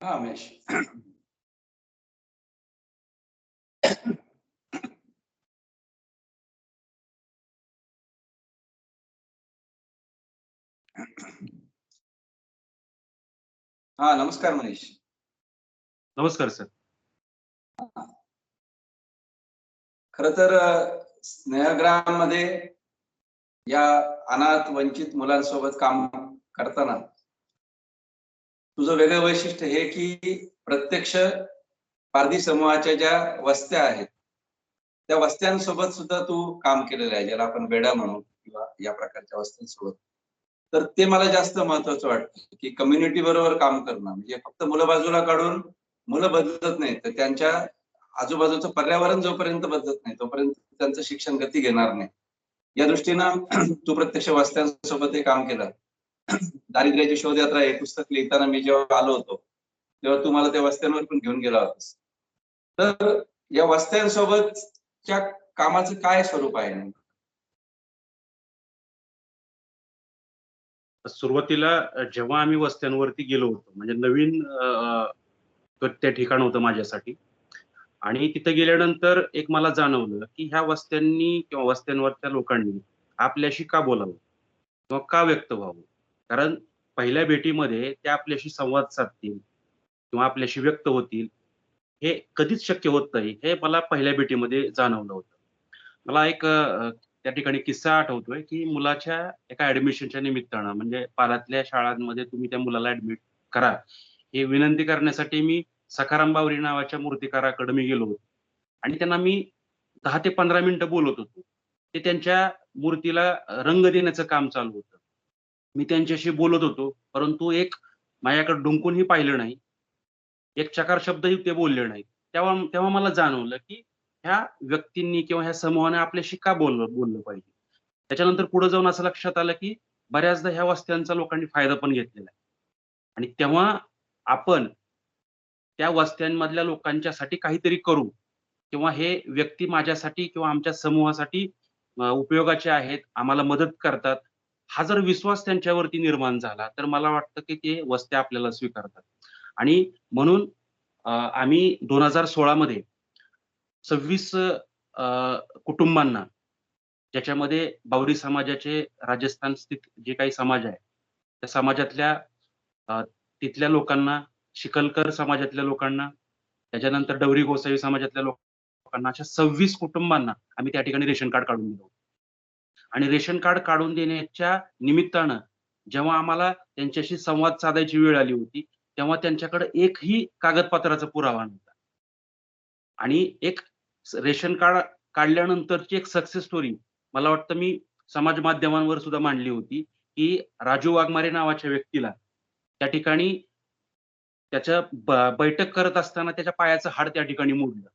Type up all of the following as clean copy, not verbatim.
हां, महेश. हां, नमस्कार मनीष. नमस्कार सर. खरं तर स्नेहग्राममध्ये या अनाथ, वंचित मुलांसोबत काम करताना तुझं वेगळं वैशिष्ट्य हे की प्रत्यक्ष पारधी समूहाच्या ज्या वस्त्या आहेत, त्या वस्त्यांसोबत सुद्धा तू काम केलेलं आहे, ज्याला आपण वेडा म्हणू किंवा या प्रकारच्या वस्त्यांसोबत. तर ते मला जास्त महत्वाचं वाटतं, की कम्युनिटी बरोबर काम करणं. म्हणजे फक्त मुलं बाजूला काढून मुलं बदलत नाहीत, तर त्यांच्या आजूबाजूचं पर्यावरण जोपर्यंत बदलत नाही, तोपर्यंत त्यांचं शिक्षण गती घेणार नाही. या दृष्टीनं तू प्रत्यक्ष वस्त्यांसोबतही काम केलं. दारिद्र्याची शोधयात्रा हे पुस्तक लिहिताना मी जेव्हा आलो होतो, तेव्हा तू मला त्या वस्त्यांवर पण घेऊन गेला होतास. तर या वस्त्यांसोबतच्या कामाचं काय स्वरूप आहे नेमकं? सुरुवातीला जेव्हा आम्ही वस्त्यांवरती गेलो होतो, म्हणजे नवीन त्या ठिकाण होतं माझ्यासाठी. आणि तिथे गेल्यानंतर एक मला जाणवलं, की ह्या वस्त्यांनी किंवा वस्त्यांवरच्या लोकांनी आपल्याशी का बोलावं किंवा का व्यक्त व्हावं? कारण पहिल्या भेटीमध्ये ते आपल्याशी संवाद साधतील किंवा आपल्याशी व्यक्त होतील, हे कधीच शक्य होत नाही, हे मला पहिल्या भेटीमध्ये जाणवलं होतं. मला एक त्या ठिकाणी किस्सा आठवतोय, की मुलाच्या एका ॲडमिशनच्या निमित्तानं म्हणजे पाल्यातल्या शाळांमध्ये तुम्ही त्या मुलाला ॲडमिट करा, हे विनंती करण्यासाठी मी सखाराम बावरी नावाच्या मूर्तिकाराकडे मी गेलो होतो. आणि त्यांना मी 10 ते 15 मिनिटं बोलत होतो. ते त्यांच्या मूर्तीला रंग देण्याचं काम चालू होतं. मी त्यांच्याशी बोलत होतो, परंतु एक माझ्याकडे डुंकूनही पाहिलं नाही. एक चकार शब्दही ते बोलले नाहीत. तेव्हा तेव्हा मला जाणवलं, की ह्या व्यक्तींनी किंवा ह्या समूहाने आपल्याशी का बोललं पाहिजे. त्याच्यानंतर पुढे जाऊन असं लक्षात आलं, की बऱ्याचदा ह्या वस्त्यांचा लोकांनी फायदा पण घेतलेला आहे. आणि तेव्हा आपण त्या वस्त्यांमधल्या लोकांच्यासाठी काहीतरी करू किंवा हे व्यक्ती माझ्यासाठी किंवा आमच्या समूहासाठी उपयोगाचे आहेत, आम्हाला मदत करतात. हा जर विश्वास त्यांच्यावरती निर्माण झाला, तर मला वाटतं, की ते वस्त्या आपल्याला स्वीकारतात. आणि म्हणून आम्ही 2016 मध्ये 26 कुटुंबांना, ज्याच्यामध्ये बावरी समाजाचे राजस्थान स्थित जे काही समाज आहे, त्या समाजातल्या अ, तिथल्या लोकांना, शिकलकर समाजातल्या लोकांना, त्याच्यानंतर डवरी गोसावी समाजातल्या लोकांना, अशा 26 कुटुंबांना आम्ही त्या ठिकाणी रेशन कार्ड काढून दिलं. आणि रेशन कार्ड काढून देण्याच्या निमित्तानं जेव्हा आम्हाला त्यांच्याशी संवाद साधायची वेळ आली होती, तेव्हा त्यांच्याकडे एकही कागदपत्राचा पुरावा नव्हता. आणि एक रेशन कार्ड काढल्यानंतरची एक सक्सेस स्टोरी मला वाटतं मी समाज माध्यमांवर सुद्धा मांडली होती, की राजू वाघमारे नावाच्या व्यक्तीला त्या ठिकाणी त्याच्या बैठक करत असताना त्याच्या पायाचं हाड त्या ठिकाणी मोडलं.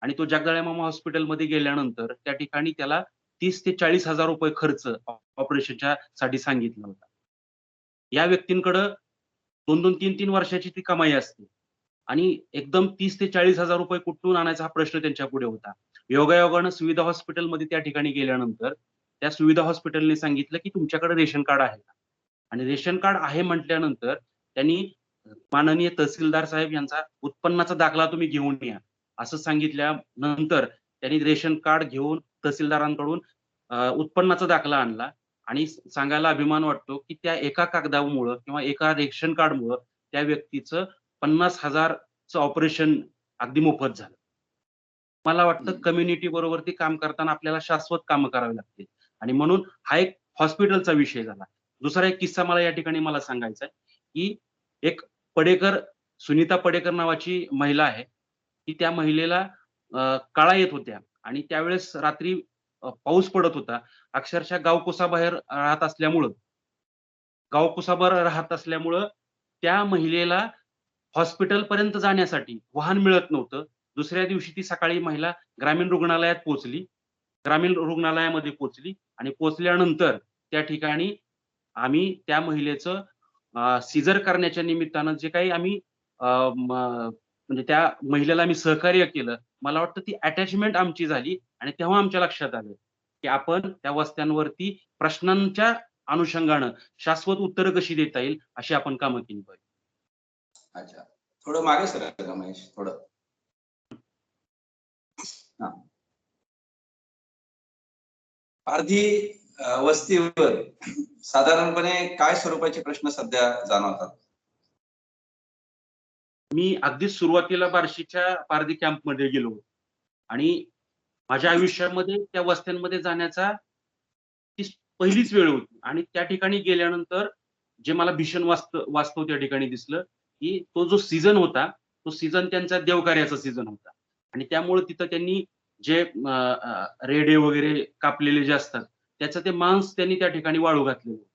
आणि तो जगदाळे मामा हॉस्पिटलमध्ये गेल्यानंतर त्या ठिकाणी त्याला 30,000 ते 40,000 रुपये खर्च ऑपरेशनच्या साठी सांगितला होता. या व्यक्तींकडं 2-2, 3-3 वर्षाची ती कमाई असते. आणि एकदम 30,000 ते 40,000 रुपये कुठून आणायचा हा प्रश्न त्यांच्यापुढे होता. योगायोगानं सुविधा हॉस्पिटलमध्ये त्या ठिकाणी गेल्यानंतर, त्या सुविधा हॉस्पिटलने सांगितलं, की तुमच्याकडे रेशन कार्ड आहे का? आणि रेशन कार्ड आहे म्हटल्यानंतर त्यांनी माननीय तहसीलदार साहेब यांचा उत्पन्नाचा दाखला तुम्ही घेऊन या, असं सांगितल्यानंतर त्यांनी रेशन कार्ड घेऊन तहसीलदारांकडून उत्पन्नाचा दाखला आणला. आणि सांगायला अभिमान वाटतो, की त्या एका कागदामुळं किंवा एका रेशन कार्डमुळं त्या व्यक्तीचं 50,000 चं ऑपरेशन अगदी मोफत झालं. मला वाटतं हं. कम्युनिटी बरोबर काम करताना आपल्याला शाश्वत कामं करावी लागतील. आणि म्हणून हा एक हॉस्पिटलचा विषय झाला. दुसरा एक किस्सा मला या ठिकाणी मला सांगायचा आहे, की एक पडेकर, सुनीता पडेकर नावाची महिला आहे, की त्या महिलेला कळा येत होत्या आणि त्यावेळेस रात्री पाऊस पडत होता. अक्षरशः गावकुसाबाहेर राहत असल्यामुळं त्या महिलेला हॉस्पिटलपर्यंत जाण्यासाठी वाहन मिळत नव्हतं. दुसऱ्या दिवशी ती सकाळी महिला ग्रामीण रुग्णालयात पोहोचली. ग्रामीण रुग्णालयामध्ये पोहोचली आणि पोहोचल्यानंतर त्या ठिकाणी आम्ही त्या महिलेचं सीझर करण्याच्या निमित्तानं जे काही आम्ही म्हणजे त्या महिलेला आम्ही सहकार्य केलं. मला वाटतं ती अटॅचमेंट आमची झाली आणि तेव्हा आमच्या लक्षात आलं, की आपण त्या वस्त्यांवरती प्रश्नांच्या अनुषंगानं शाश्वत उत्तरं कशी देता येईल, अशी आपण कामं केली पाहिजे. अच्छा. थोडं मागे सर का महेश, थोडं. हा. पारधी वस्तीवर साधारणपणे काय स्वरूपाचे प्रश्न सध्या जाणवतात? मी अगदी सुरुवातीला बार्शीच्या पारधी कॅम्पमध्ये गेलो आणि माझ्या आयुष्यामध्ये त्या वस्त्यांमध्ये जाण्याचा ती पहिलीच वेळ होती आणि त्या ठिकाणी गेल्यानंतर जे मला भीषण वास्तव त्या ठिकाणी दिसलं, की तो जो सीझन होता, तो सीझन त्यांचा देवकार्याचा सीझन होता आणि त्यामुळे तिथं त्यांनी जे रेडे वगैरे कापलेले जे असतात, त्याचं ते मांस त्यांनी त्या ठिकाणी वाळू घातलेलं होतं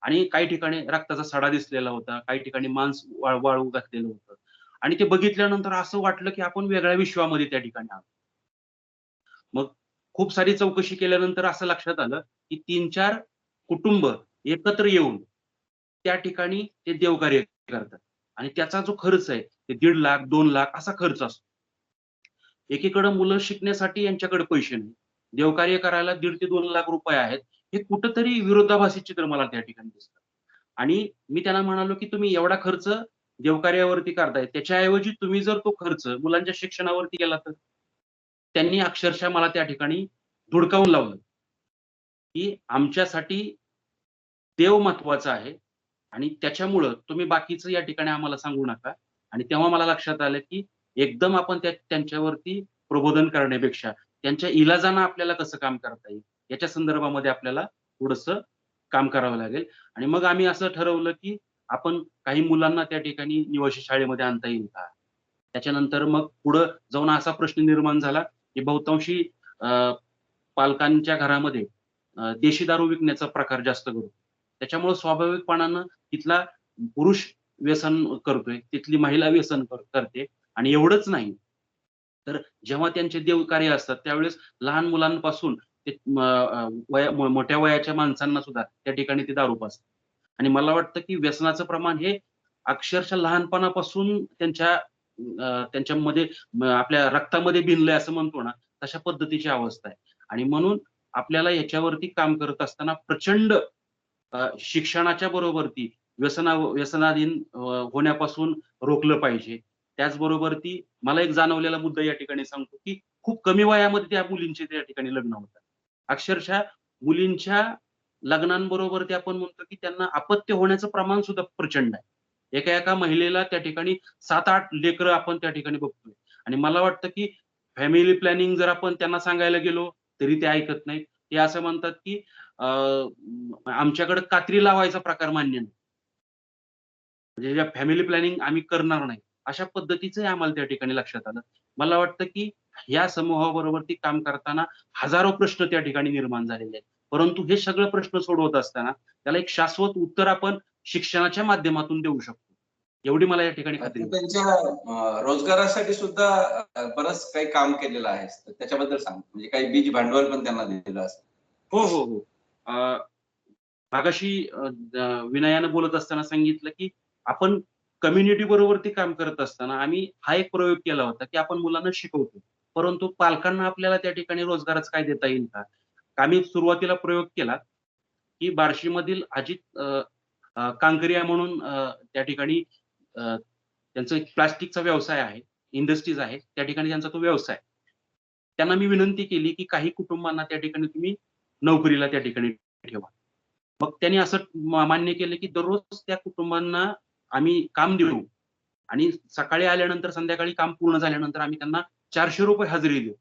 आणि काही ठिकाणी रक्ताचा सडा दिसलेला होता, काही ठिकाणी मांस वाळू घातलेलं होतं आणि ते बघितल्यानंतर असं वाटलं, की आपण वेगळ्या विश्वामध्ये त्या ठिकाणी आहोत. मग खूप सारी चौकशी केल्यानंतर असं लक्षात आलं, की 3-4 कुटुंब एकत्र येऊन त्या ठिकाणी ते देवकार्य करतात आणि त्याचा जो खर्च आहे, ते 1.5 लाख, 2 लाख असा खर्च असतो. एकीकडे मुलं शिकण्यासाठी यांच्याकडे पैसे नाही. देवकार्य करायला 1.5 ते 2 लाख रुपये आहेत. हे कुठेतरी विरोधाभासी चित्र मला त्या ठिकाणी दिसतं. आणि मी त्यांना म्हणालो, की तुम्ही एवढा खर्च देवकार्यावरती करताय. त्याच्याऐवजी तुम्ही जर तो खर्च मुलांच्या शिक्षणावरती केला तर? त्यांनी अक्षरशः मला त्या ठिकाणी धुडकावून लावलं, की आमच्यासाठी देव महत्वाचा आहे आणि त्याच्यामुळं तुम्ही बाकीचं या ठिकाणी आम्हाला सांगू नका. आणि तेव्हा मला लक्षात आलं, की एकदम आपण त्यांच्यावरती प्रबोधन करण्यापेक्षा त्यांच्या इलाजानं आपल्याला कसं काम करता येईल, याच्या संदर्भामध्ये आपल्याला थोडंसं काम करावं लागेल. आणि मग आम्ही असं ठरवलं, की आपण काही मुलांना त्या ठिकाणी निवासी शाळेमध्ये आणता येईल का? त्याच्यानंतर मग पुढं जाऊन असा प्रश्न निर्माण झाला, की बहुतांशी पालकांच्या घरामध्ये देशी दारू विकण्याचा प्रकार जास्त घडतो. त्याच्यामुळे स्वाभाविकपणानं तिथला पुरुष व्यसन करतोय, तिथली महिला व्यसन करते आणि एवढंच नाही, तर जेव्हा त्यांचे देवकार्य असतात त्यावेळेस लहान मुलांपासून ते मोठ्या वयाच्या माणसांना सुद्धा त्या ठिकाणी ते दारू पाजतात. आणि मला वाटतं, की व्यसनाचं प्रमाण हे अक्षरशः लहानपणापासून त्यांच्यामध्ये आपल्या रक्तामध्ये भिनलंय असं म्हणतो ना, तशा पद्धतीची अवस्था आहे. आणि म्हणून आपल्याला याच्यावरती काम करत असताना प्रचंड शिक्षणाच्या बरोबरती व्यसनाधीन होण्यापासून रोखलं पाहिजे. त्याचबरोबर मला एक जाणवलेला मुद्दा या ठिकाणी सांगतो, की खूप कमी वयामध्ये त्या मुलींचे त्या ठिकाणी लग्न होतात. अक्षरशः मुलींच्या लग्नांबरोबर आपण म्हणतो, की त्यांना अपत्य होण्याचं प्रमाण सुद्धा प्रचंड आहे. एका महिलेला त्या ठिकाणी 7-8 लेकरं आपण त्या ठिकाणी बघतोय. आणि मला वाटतं, की फॅमिली प्लॅनिंग जर आपण त्यांना सांगायला गेलो, तरी ते ऐकत नाहीत. ते असं म्हणतात, की आमच्याकडे कात्री लावायचा प्रकार मान्य नाही. म्हणजे ज्या फॅमिली प्लॅनिंग आम्ही करणार नाही. अशा पद्धतीचंही आम्हाला त्या ठिकाणी लक्षात आलं. मला वाटतं, की ह्या समूहाबरोबरती काम करताना हजारो प्रश्न त्या ठिकाणी निर्माण झालेले आहेत. परंतु हे सगळे प्रश्न सोडवत असताना त्याला एक शाश्वत उत्तर आपण शिक्षणाच्या माध्यमातून देऊ शकतो. एवढी मला या ठिकाणी खात्री आहे. त्यांच्या रोजगारासाठी सुद्धा बरंच काही काम केलेलं आहे. तर त्याच्याबद्दल सांग. म्हणजे काही बीज भांडवल पण त्यांना दिलेलं असेल. हो, हो, हो. मागाशी विनयानं बोलत असताना सांगितलं, की आपण कम्युनिटी बरोबरती काम करत असताना आम्ही हा एक प्रयोग केला होता, की आपण मुलांना शिकवतो. परंतु पालकांना आपल्याला त्या ठिकाणी रोजगारच काय देता येईल का? आम्ही सुरुवातीला प्रयोग केला, की बार्शीमधील अजित कांकरिया म्हणून त्या ठिकाणी त्यांचा एक प्लास्टिकचा व्यवसाय आहे, इंडस्ट्रीज आहे. त्या ठिकाणी त्यांचा तो व्यवसाय. त्यांना मी विनंती केली, की काही कुटुंबांना त्या ठिकाणी तुम्ही नोकरीला त्या ठिकाणी ठेवा. मग त्यांनी असं मान्य केलं, की दररोज त्या कुटुंबांना आम्ही काम देऊ आणि सकाळी आल्यानंतर संध्याकाळी काम पूर्ण झाल्यानंतर आम्ही त्यांना ₹400 हजेरी देऊ.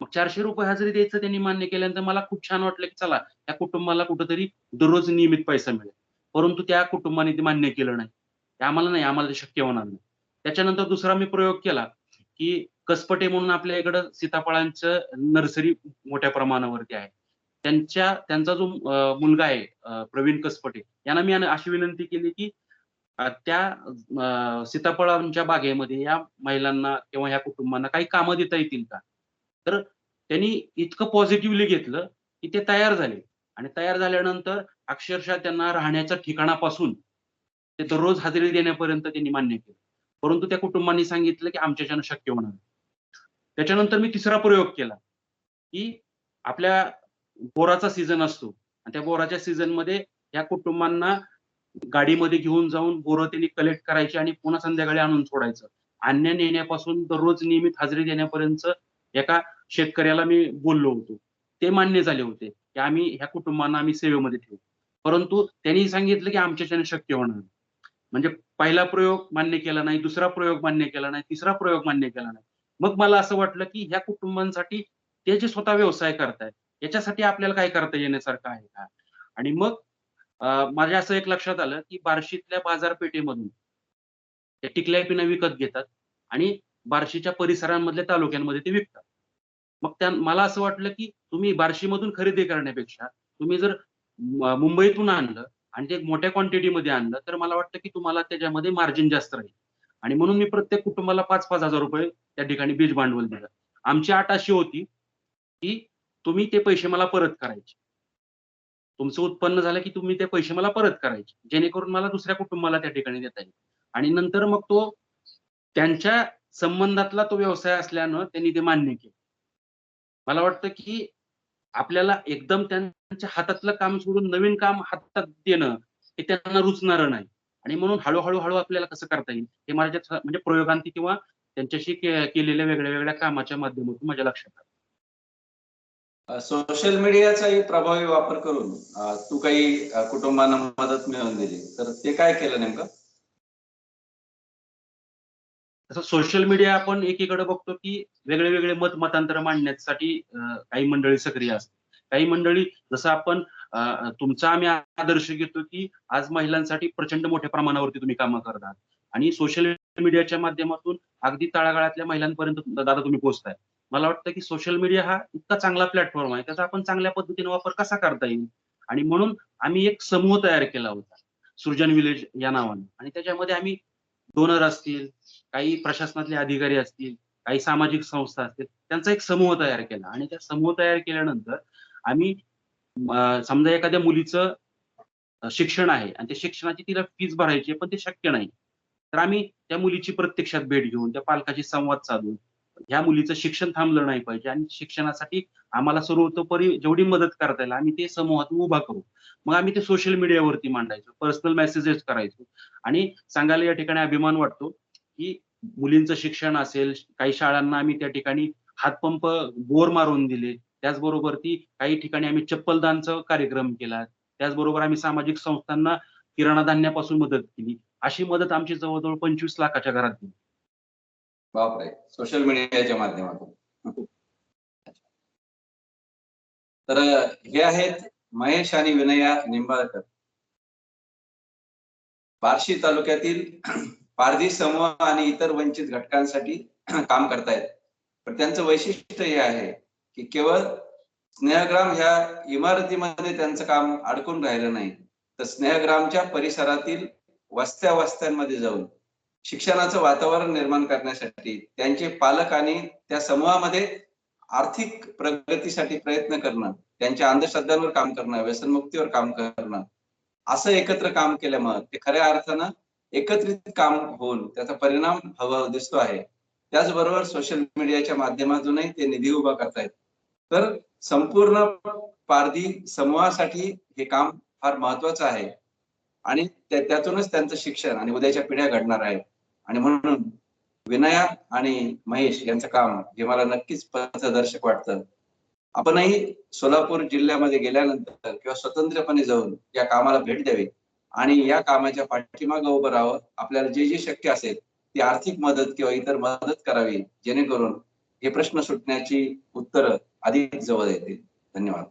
मग ₹400 हजेरी द्यायचं त्यांनी मान्य केल्यानंतर मला खूप छान वाटलं, की चला त्या कुटुंबाला कुठेतरी दररोज नियमित पैसा मिळेल. परंतु त्या कुटुंबाने ते मान्य केलं नाही. ते आम्हाला नाही, आम्हाला ते शक्य होणार नाही. त्याच्यानंतर दुसरा मी प्रयोग केला, की कसपटे म्हणून आपल्या इकडं सीताफळांचं नर्सरी मोठ्या प्रमाणावरती आहे. त्यांचा जो मुलगा आहे प्रवीण कसपटे यांना मी अशी विनंती केली, की त्या सीताफळांच्या बागेमध्ये या महिलांना किंवा ह्या कुटुंबांना काही कामं देता येतील का? तर त्यांनी इतकं पॉझिटिव्हली घेतलं, की ते तयार झाले आणि तयार झाल्यानंतर अक्षरशः त्यांना राहण्याच्या ठिकाणापासून ते दररोज हजेरी देण्यापर्यंत त्यांनी मान्य केलं. परंतु त्या कुटुंबांनी सांगितलं, की आमच्याच्यानं शक्य होणार नाही. त्याच्यानंतर मी तिसरा प्रयोग केला, की आपल्या बोराचा सीझन असतो आणि त्या बोराच्या सीझनमध्ये या कुटुंबांना गाडीमध्ये घेऊन जाऊन बोरं त्यांनी कलेक्ट करायची आणि पुन्हा संध्याकाळी आणून सोडायचं. आणण्या नेण्यापासून दररोज नियमित हजेरी देण्यापर्यंत एका शेतकऱ्याला मी बोललो होतो. ते मान्य झाले होते, की आम्ही ह्या कुटुंबांना आम्ही सेवेमध्ये ठेवू. परंतु त्यांनी सांगितलं, की आमच्याच्याने शक्य होणार नाही. म्हणजे पहिला प्रयोग मान्य केला नाही, दुसरा प्रयोग मान्य केला नाही, तिसरा प्रयोग मान्य केला नाही. मग मला असं वाटलं, की ह्या कुटुंबांसाठी ते जे स्वतः व्यवसाय करतायत, याच्यासाठी आपल्याला काय करता येण्यासारखं आहे का? आणि मग माझ्या असं एक लक्षात आलं, की बार्शीतल्या बाजारपेठेमधून ते टिकल्या पिण्या विकत घेतात आणि बार्शीच्या परिसरांमधल्या तालुक्यांमध्ये ते विकतात. मग मला असं वाटलं, की तुम्ही बार्शीमधून खरेदी करण्यापेक्षा तुम्ही जर मुंबईतून आणलं आणि ते मोठ्या क्वांटिटीमध्ये आणलं, तर मला वाटतं, की तुम्हाला त्याच्यामध्ये मार्जिन जास्त राहील. आणि म्हणून मी प्रत्येक कुटुंबाला ₹5,000 ₹5,000 त्या ठिकाणी बीज भांडवल दिलं. आमची अट अशी होती, की तुम्ही ते पैसे मला परत करायचे. तुमचं उत्पन्न झालं, की तुम्ही ते पैसे मला परत करायचे. जेणेकरून मला दुसऱ्या कुटुंबाला त्या ठिकाणी देता येईल. आणि नंतर मग तो त्यांच्या संबंधातला तो व्यवसाय असल्यानं त्यांनी ते मान्य केलं. मला वाटतं, की आपल्याला एकदम त्यांच्या हातातलं काम सोडून नवीन काम हातात देणं, हे त्यांना रुचणारं नाही. आणि म्हणून हळू आपल्याला कसं करता येईल, हे माझ्या म्हणजे प्रयोगांती किंवा त्यांच्याशी केलेल्या वेगळ्या-वेगळ्या कामाच्या माध्यमातून माझ्या लक्षात आलं. सोशल मीडियाचाही प्रभावी वापर करून तू काही कुटुंबांना मदत मिळवून दिली, तर ते काय केलं नेमकं? तसं सोशल मीडिया आपण एकीकडे बघतो, की वेगळे-वेगळे मतांतर मांडण्यासाठी काही मंडळी सक्रिय असतात. काही मंडळी जसं आपण तुमचा आम्ही आदर्श घेतो, की आज महिलांसाठी प्रचंड मोठ्या प्रमाणावरती तुम्ही कामं करतात आणि सोशल मीडियाच्या माध्यमातून अगदी तळागाळातल्या महिलांपर्यंत दादा तुम्ही पोहोचताय. मला वाटतं, की सोशल मीडिया हा इतका चांगला प्लॅटफॉर्म आहे. त्याचा आपण चांगल्या पद्धतीने वापर कसा करता येईल? आणि म्हणून आम्ही एक समूह तयार केला होता. सृजन विलेज या नावाने आणि त्याच्यामध्ये आम्ही डोनर असतील, काही प्रशासनातले अधिकारी असतील, काही सामाजिक संस्था असतील, त्यांचा एक समूह तयार केला आणि त्या समूह तयार केल्यानंतर आम्ही समजा एखाद्या मुलीचं शिक्षण आहे आणि त्या शिक्षणाची तिला फीस भरायची आहे, पण ते शक्य नाही. तर आम्ही त्या मुलीची प्रत्यक्षात भेट घेऊन, त्या पालकाशी संवाद साधून, ह्या मुलीचं शिक्षण थांबलं नाही पाहिजे आणि शिक्षणासाठी आम्हाला सर्वतोपरी जेवढी मदत करता येईल, आम्ही ते समूहातून उभा करू. मग आम्ही ते सोशल मीडियावरती मांडायचो, पर्सनल मेसेजेस करायचो आणि सांगायला या ठिकाणी अभिमान वाटतो, की मुलींचं शिक्षण असेल, काही शाळांना आम्ही त्या ठिकाणी हातपंप, बोर मारून दिले. त्याचबरोबर काही ठिकाणी आम्ही चप्पलदानचा कार्यक्रम केला. त्याचबरोबर आम्ही सामाजिक संस्थांना किराणा धान्यापासून मदत केली. अशी मदत आमची जवळ-जवळ 25 लाखाच्या घरात गेली. बापरे! सोशल मीडियाच्या माध्यमातून. तर हे आहेत महेश आणि विनया निंबाळकर. बार्शी तालुक्यातील पारधी समूह आणि इतर वंचित घटकांसाठी काम करतायत. पण त्यांचं वैशिष्ट्य हे आहे, की केवळ स्नेहग्राम ह्या इमारतीमध्ये त्यांचं काम अडकून राहिलं नाही, तर स्नेहग्रामच्या परिसरातील वस्त्या-वस्त्यांमध्ये जाऊन शिक्षणाचं वातावरण निर्माण करण्यासाठी त्यांचे पालक आणि त्या समूहामध्ये आर्थिक प्रगतीसाठी प्रयत्न करणं, त्यांच्या अंधश्रद्धांवर काम करणं, व्यसनमुक्तीवर काम करणं, असं एकत्र काम केल्यामुळे ते खऱ्या अर्थानं एकत्रित काम होऊन त्याचा परिणाम दिसतो आहे. त्याचबरोबर सोशल मीडियाच्या माध्यमातूनही ते निधी उभा करतायत. तर संपूर्ण पारधी समूहासाठी हे काम फार महत्वाचं आहे आणि त्यातूनच त्यांचं शिक्षण आणि उद्याच्या पिढ्या घडणार आहेत. आणि म्हणून विनया आणि महेश यांचं काम हे मला नक्कीच पथदर्शक वाटतं. आपणही सोलापूर जिल्ह्यामध्ये गेल्यानंतर किंवा स्वतंत्रपणे जाऊन या कामाला भेट द्यावी आणि या कामाच्या पाठीमागे उभं राहावं. आपल्याला जे शक्य असेल ती आर्थिक मदत किंवा इतर मदत करावी, जेणेकरून हे प्रश्न सुटण्याची उत्तरं अधिक जवळ येतील. धन्यवाद.